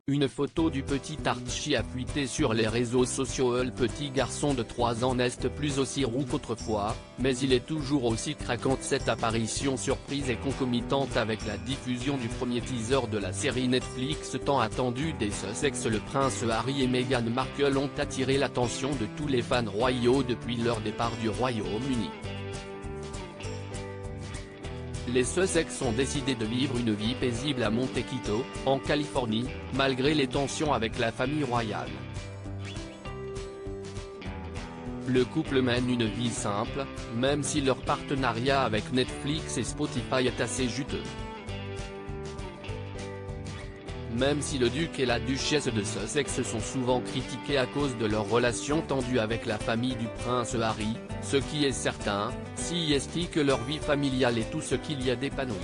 Une photo du petit Archie a fuité sur les réseaux sociaux. Le petit garçon de 3 ans n'est plus aussi roux qu'autrefois, mais il est toujours aussi craquant. Cette apparition surprise et concomitante avec la diffusion du premier teaser de la série Netflix tant attendue des Sussex. Le prince Harry et Meghan Markle ont attiré l'attention de tous les fans royaux depuis leur départ du Royaume-Uni. Les Sussex ont décidé de vivre une vie paisible à Montecito, en Californie, malgré les tensions avec la famille royale. Le couple mène une vie simple, même si leur partenariat avec Netflix et Spotify est assez juteux. Même si le duc et la duchesse de Sussex sont souvent critiqués à cause de leur relation tendue avec la famille du prince Harry, ce qui est certain, c'est que leur vie familiale est tout ce qu'il y a d'épanoui.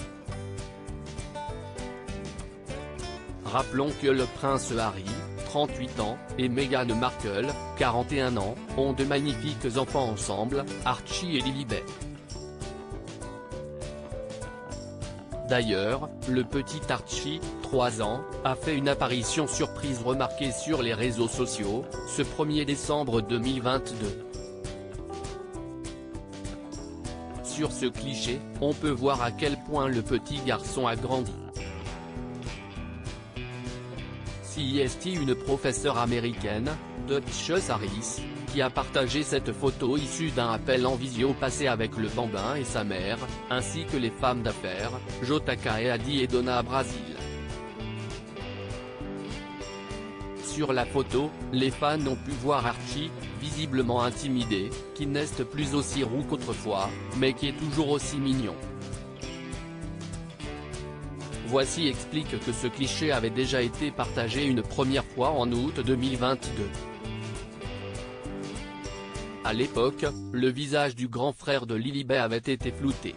Rappelons que le prince Harry, 38 ans, et Meghan Markle, 41 ans, ont de magnifiques enfants ensemble, Archie et Lilibet. D'ailleurs, le petit Archie, 3 ans, a fait une apparition surprise remarquée sur les réseaux sociaux, ce 1er décembre 2022. Sur ce cliché, on peut voir à quel point le petit garçon a grandi. C'est une professeure américaine, Duchess Harris, qui a partagé cette photo issue d'un appel en visio passé avec le bambin et sa mère, ainsi que les femmes d'affaires, Jotaka et Adi et Donna Brasil. Sur la photo, les fans ont pu voir Archie, visiblement intimidé, qui n'est plus aussi roux qu'autrefois, mais qui est toujours aussi mignon. Voici explique que ce cliché avait déjà été partagé une première fois en août 2022. À l'époque, le visage du grand frère de Lilibet avait été flouté.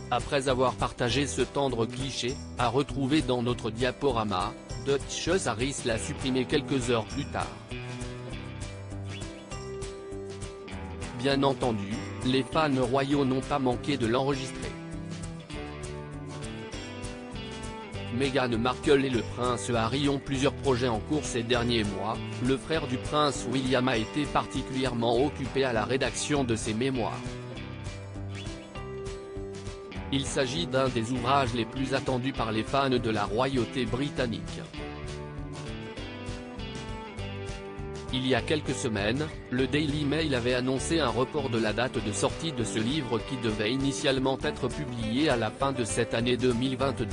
Après avoir partagé ce tendre cliché, à retrouver dans notre diaporama, Duchess Harris l'a supprimé quelques heures plus tard. Bien entendu, les fans royaux n'ont pas manqué de l'enregistrer. Meghan Markle et le prince Harry ont plusieurs projets en cours ces derniers mois. Le frère du prince William a été particulièrement occupé à la rédaction de ses mémoires. Il s'agit d'un des ouvrages les plus attendus par les fans de la royauté britannique. Il y a quelques semaines, le Daily Mail avait annoncé un report de la date de sortie de ce livre qui devait initialement être publié à la fin de cette année 2022.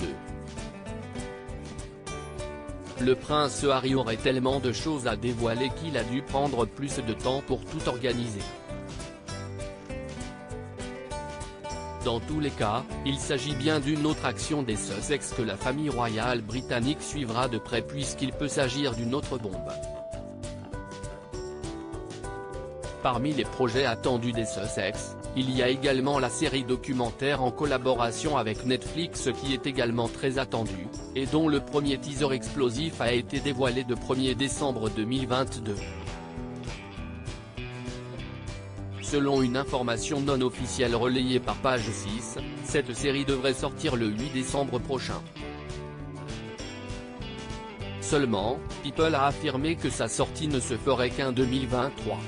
Le prince Harry aurait tellement de choses à dévoiler qu'il a dû prendre plus de temps pour tout organiser. Dans tous les cas, il s'agit bien d'une autre action des Sussex que la famille royale britannique suivra de près puisqu'il peut s'agir d'une autre bombe. Parmi les projets attendus des Sussex, il y a également la série documentaire en collaboration avec Netflix qui est également très attendue, et dont le premier teaser explosif a été dévoilé le 1er décembre 2022. Selon une information non officielle relayée par Page 6, cette série devrait sortir le 8 décembre prochain. Seulement, People a affirmé que sa sortie ne se ferait qu'en 2023.